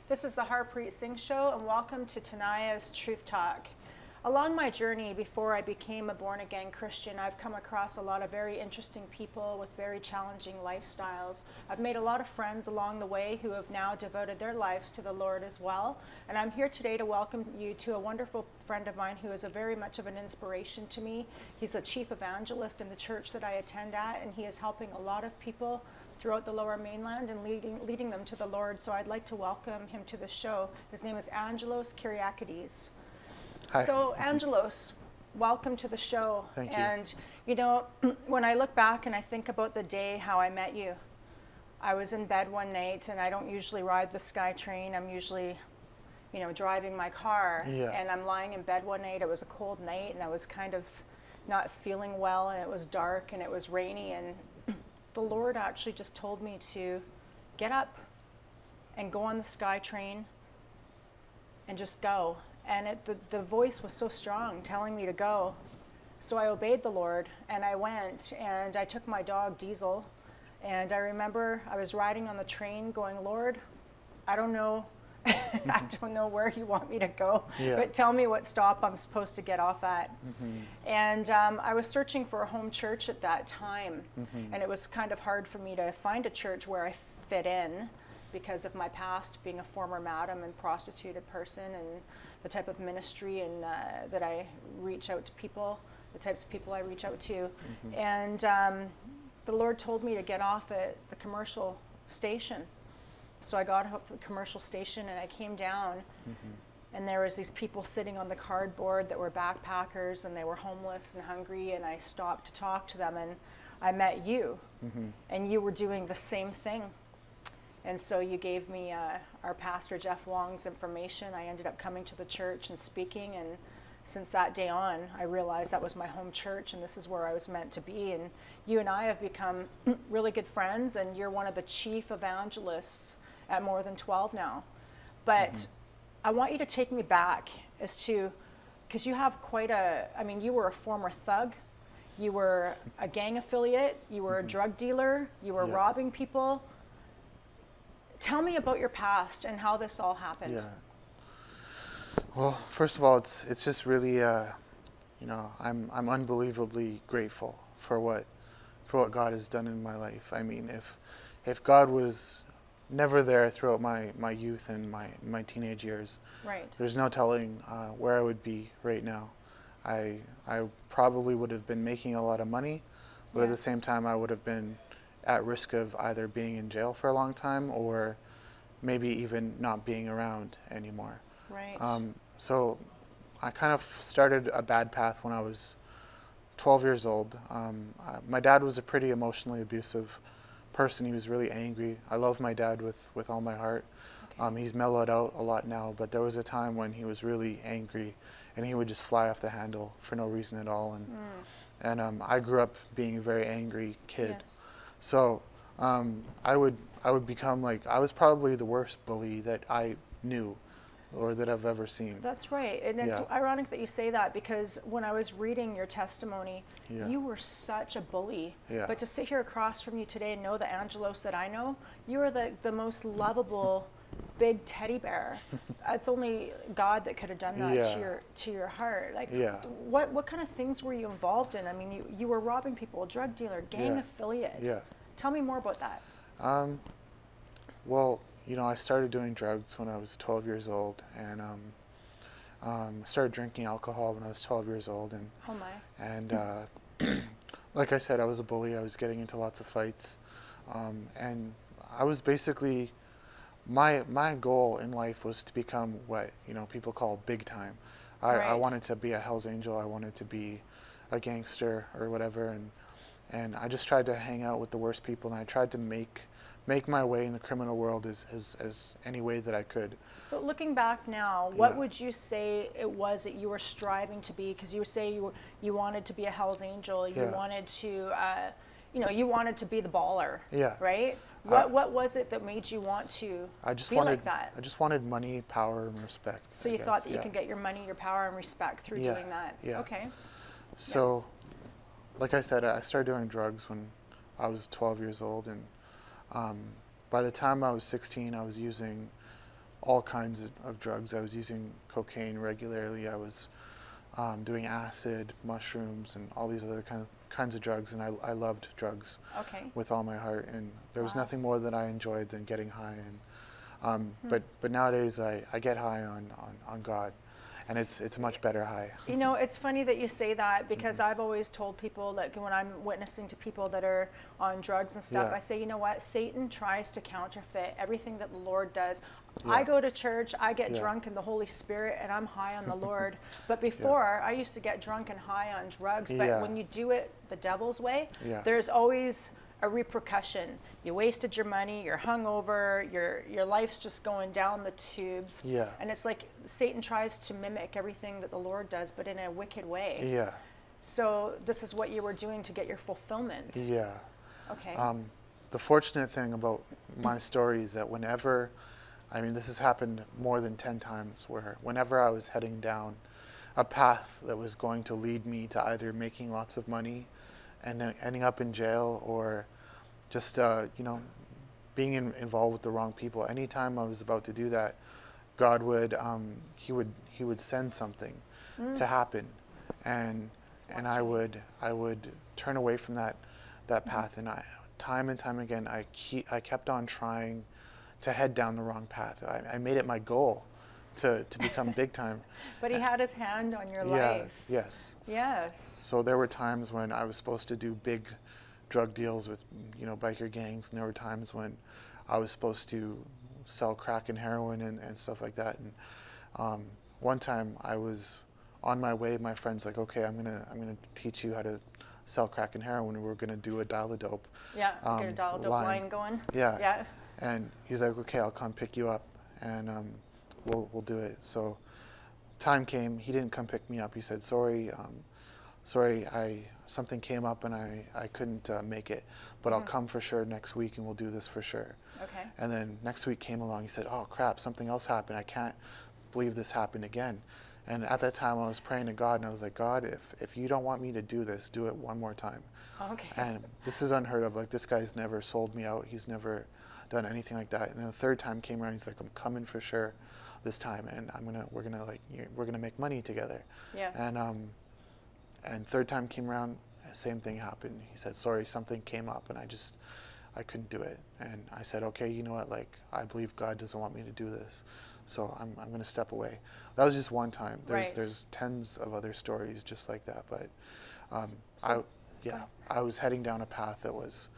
This is the Harpreet Singh Show, and welcome to Tania's Truth Talk. Along my journey before I became a born-again Christian, I've come across a lot of very interesting people with very challenging lifestyles. I've made a lot of friends along the way who have now devoted their lives to the Lord as well. And I'm here today to welcome you to a wonderful friend of mine who is a very much of an inspiration to me. He's a chief evangelist in the church that I attend at, and he is helping a lot of people throughout the Lower Mainland and leading them to the Lord. So I'd like to welcome him to the show. His name is Angelos Kyriakides. Hi. So Angelos, welcome to the show. Thank you. And you know, when I look back and I think about the day how I met you, I was in bed one night, and I don't usually ride the SkyTrain. I'm usually, you know, driving my car. Yeah. And I'm lying in bed one night. It was a cold night, and I was kind of not feeling well, and it was dark and it was rainy, and the Lord actually just told me to get up and go on the SkyTrain and just go. And the voice was so strong telling me to go. So I obeyed the Lord, and I went, and I took my dog Diesel. And I remember I was riding on the train going, Lord, I don't know, I don't know where you want me to go, but tell me what stop I'm supposed to get off at. And I was searching for a home church at that time, and it was kind of hard for me to find a church where I fit in because of my past, being a former madam and prostituted person, and the type of ministry and that I reach out to people, the types of people I reach out to. And the Lord told me to get off at the commercial station. So I got off the commercial station, and I came down, and there was these people sitting on the cardboard that were backpackers, and they were homeless and hungry, and I stopped to talk to them, and I met you, and you were doing the same thing. And so you gave me our pastor Jeff Wong's information. I ended up coming to the church and speaking, and since that day on, I realized that was my home church, and this is where I was meant to be. And you and I have become really good friends, and you're one of the chief evangelists at More Than 12 now. But I want you to take me back as to, because you have quite a, I mean, you were a former thug, you were a gang affiliate, you were a drug dealer, you were robbing people. Tell me about your past and how this all happened. Yeah. Well, first of all, it's just really, you know, I'm unbelievably grateful for what God has done in my life. I mean, if God was never there throughout my youth and my teenage years, there's no telling where I would be right now. I probably would have been making a lot of money, but at the same time, I would have been at risk of either being in jail for a long time or maybe even not being around anymore. So I kind of started a bad path when I was 12 years old. My dad was a pretty emotionally abusive person. He was really angry. I love my dad with all my heart. He's mellowed out a lot now, but there was a time when he was really angry, and he would just fly off the handle for no reason at all. And I grew up being a very angry kid. So I would become like, I was probably the worst bully that I knew or that I've ever seen. That's right. And it's ironic that you say that, because when I was reading your testimony, you were such a bully. But to sit here across from you today and know the Angelos that I know, you are the most lovable big teddy bear. It's only God that could have done that to your heart. Like, what kind of things were you involved in? I mean, you were robbing people, a drug dealer, gang affiliate. Tell me more about that. Well, you know, I started doing drugs when I was 12 years old, and started drinking alcohol when I was 12 years old. And and like I said, I was a bully. I was getting into lots of fights, and I was basically, my goal in life was to become what, you know, people call big time. I wanted to be a Hell's Angel. I wanted to be a gangster or whatever, and I just tried to hang out with the worst people, and I tried to make my way in the criminal world as any way that I could. So looking back now, what would you say it was that you were striving to be? Because you say you wanted to be a Hell's Angel. You wanted to, you know, you wanted to be the baller. Right? What was it that made you want to be like that? I just wanted money, power, and respect. So you thought that you could get your money, your power, and respect through doing that. Okay. So, like I said, I started doing drugs when I was 12 years old, and by the time I was 16, I was using all kinds of drugs. I was using cocaine regularly. I was doing acid, mushrooms, and all these other kinds of drugs. And I loved drugs with all my heart. And there was nothing more that I enjoyed than getting high. And but nowadays I get high on God. And it's a much better high. You know, it's funny that you say that, because I've always told people, like when I'm witnessing to people that are on drugs and stuff, I say, you know what, Satan tries to counterfeit everything that the Lord does. I go to church, I get drunk in the Holy Spirit, and I'm high on the Lord. But before, I used to get drunk and high on drugs. But when you do it the devil's way, there's always a repercussion. You wasted your money, you're hungover, your life's just going down the tubes. And it's like Satan tries to mimic everything that the Lord does, but in a wicked way. So this is what you were doing to get your fulfillment. Okay. The fortunate thing about my story is that whenever, I mean, this has happened more than 10 times, where whenever I was heading down a path that was going to lead me to either making lots of money and then ending up in jail, or just you know, being involved with the wrong people. Anytime I was about to do that, God would he would send something to happen, and I would turn away from that path. And time and time again I kept on trying to head down the wrong path. I made it my goal to become big time. But he had his hand on your life. Yes. Yes. So there were times when I was supposed to do big drug deals with, you know, biker gangs, and there were times when I was supposed to sell crack and heroin and stuff like that. And one time I was on my way. My friend's like, "Okay, I'm gonna teach you how to sell crack and heroin. We're gonna do a dial-a-dope. Get a dial-a-dope line going. Yeah. And he's like, "Okay, I'll come pick you up, and we'll do it." So time came. He didn't come pick me up. He said, sorry, something came up and I couldn't make it, but I'll come for sure next week and we'll do this for sure. Okay. And then next week came along. He said, "Oh crap, something else happened. I can't believe this happened again." And at that time I was praying to God, and I was like, "God, if you don't want me to do this, do it one more time." Okay. And this is unheard of. Like, this guy's never sold me out. He's never done anything like that. And then the third time came around. He's like, "I'm coming for sure this time, and we're gonna make money together." Yes. And third time came around, same thing happened. He said, "Sorry, something came up, and I couldn't do it." And I said, "Okay, you know what? Like, I believe God doesn't want me to do this, so I'm gonna step away." That was just one time. There's tens of other stories just like that. But I was heading down a path that was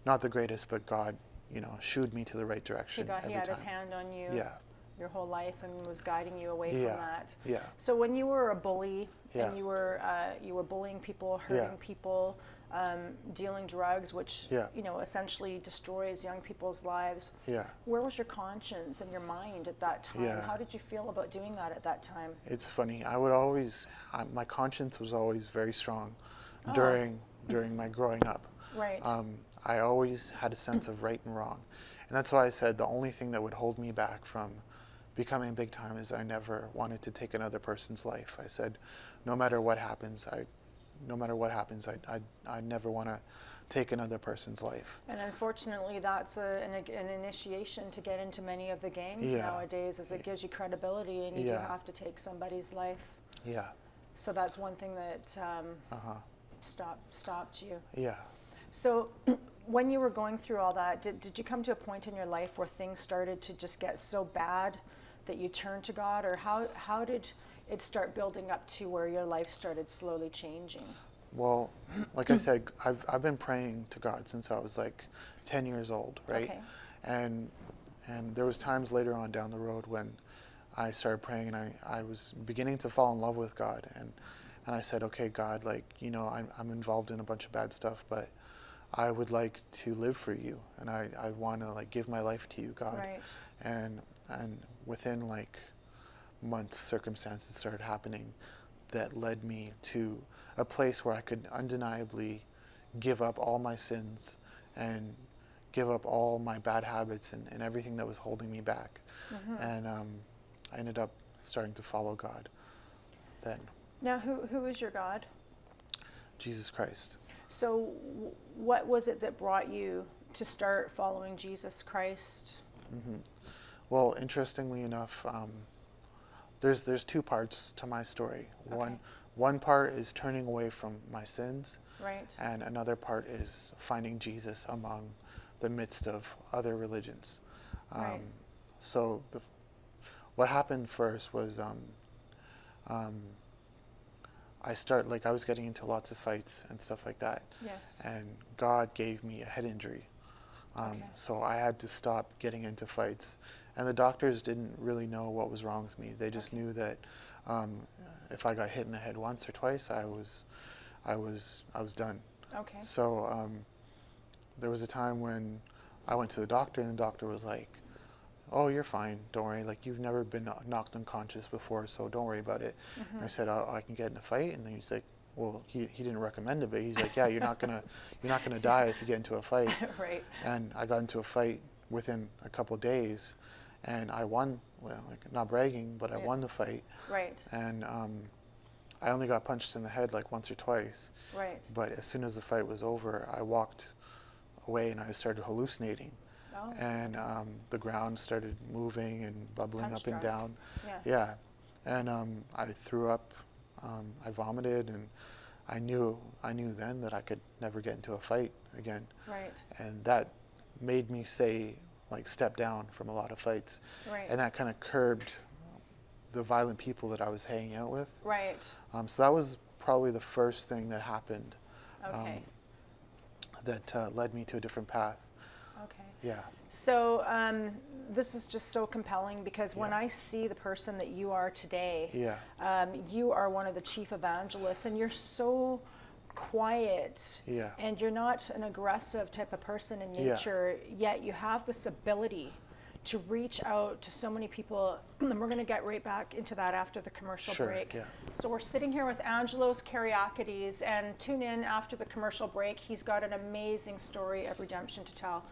not the greatest, but God, you know, shooed me to the right direction. He had his hand on you. Yeah. Your whole life, and was guiding you away from that. Yeah. So when you were a bully and you were bullying people, hurting people, dealing drugs, which you know, essentially destroys young people's lives. Yeah. Where was your conscience and your mind at that time? Yeah. How did you feel about doing that at that time? It's funny. I would always, my conscience was always very strong during my growing up. Right. I always had a sense of right and wrong, and that's why I said the only thing that would hold me back from becoming big time is I never wanted to take another person's life. I said, no matter what happens, I never want to take another person's life. And unfortunately, that's an initiation to get into many of the gangs nowadays, as it gives you credibility, and you do have to take somebody's life. Yeah. So that's one thing that stopped you. Yeah. So when you were going through all that, did you come to a point in your life where things started to just get so bad that you turned to God, or how did it start building up to where your life started slowly changing? Well, like I said, I've been praying to God since I was like 10 years old, right? Okay. And there was times later on down the road when I started praying, and I was beginning to fall in love with God, and I said, "Okay, God, like, you know, I'm involved in a bunch of bad stuff, but I would like to live for you, and I want to like give my life to you, God." Right. And within like months, circumstances started happening that led me to a place where I could undeniably give up all my sins and give up all my bad habits and everything that was holding me back. And I ended up starting to follow God then. Now, who is your God? Jesus Christ. So what was it that brought you to start following Jesus Christ? Well, interestingly enough, there's two parts to my story. Okay. One part is turning away from my sins, Right. and another part is finding Jesus among the midst of other religions. Right. So what happened first was I was getting into lots of fights and stuff like that, Yes. and God gave me a head injury. Okay. So I had to stop getting into fights, and the doctors didn't really know what was wrong with me. They just Okay. knew that if I got hit in the head once or twice, I was done. Okay. So there was a time when I went to the doctor, and the doctor was like, "Oh, you're fine. Don't worry. Like, you've never been knocked unconscious before, so don't worry about it." And I said, "I can get in a fight," and then he's like, "Well, he didn't recommend it, but he's like, yeah, you're not gonna die if you get into a fight." Right. And I got into a fight within a couple of days, and I won. Well, like, not bragging, but I Yeah. won the fight. Right. And I only got punched in the head like once or twice. Right. But as soon as the fight was over, I walked away and I started hallucinating. Oh. And the ground started moving and bubbling Punch up and drunk. down. Yeah. Yeah. And I threw up, I vomited, and I knew then that I could never get into a fight again. Right. And that made me step down from a lot of fights. Right. And that kind of curbed the violent people that I was hanging out with. Right. So that was probably the first thing that happened Okay. that led me to a different path. Okay. Yeah. So this is just so compelling because when Yeah. I see the person that you are today, Yeah. you are one of the chief evangelists, and you're so quiet, Yeah. and you're not an aggressive type of person in Yeah. nature, yet you have this ability to reach out to so many people. And we're going to get right back into that after the commercial Sure, break. yeah. So we're sitting here with Angelos Kyriakides, and tune in after the commercial break. He's got an amazing story of redemption to tell.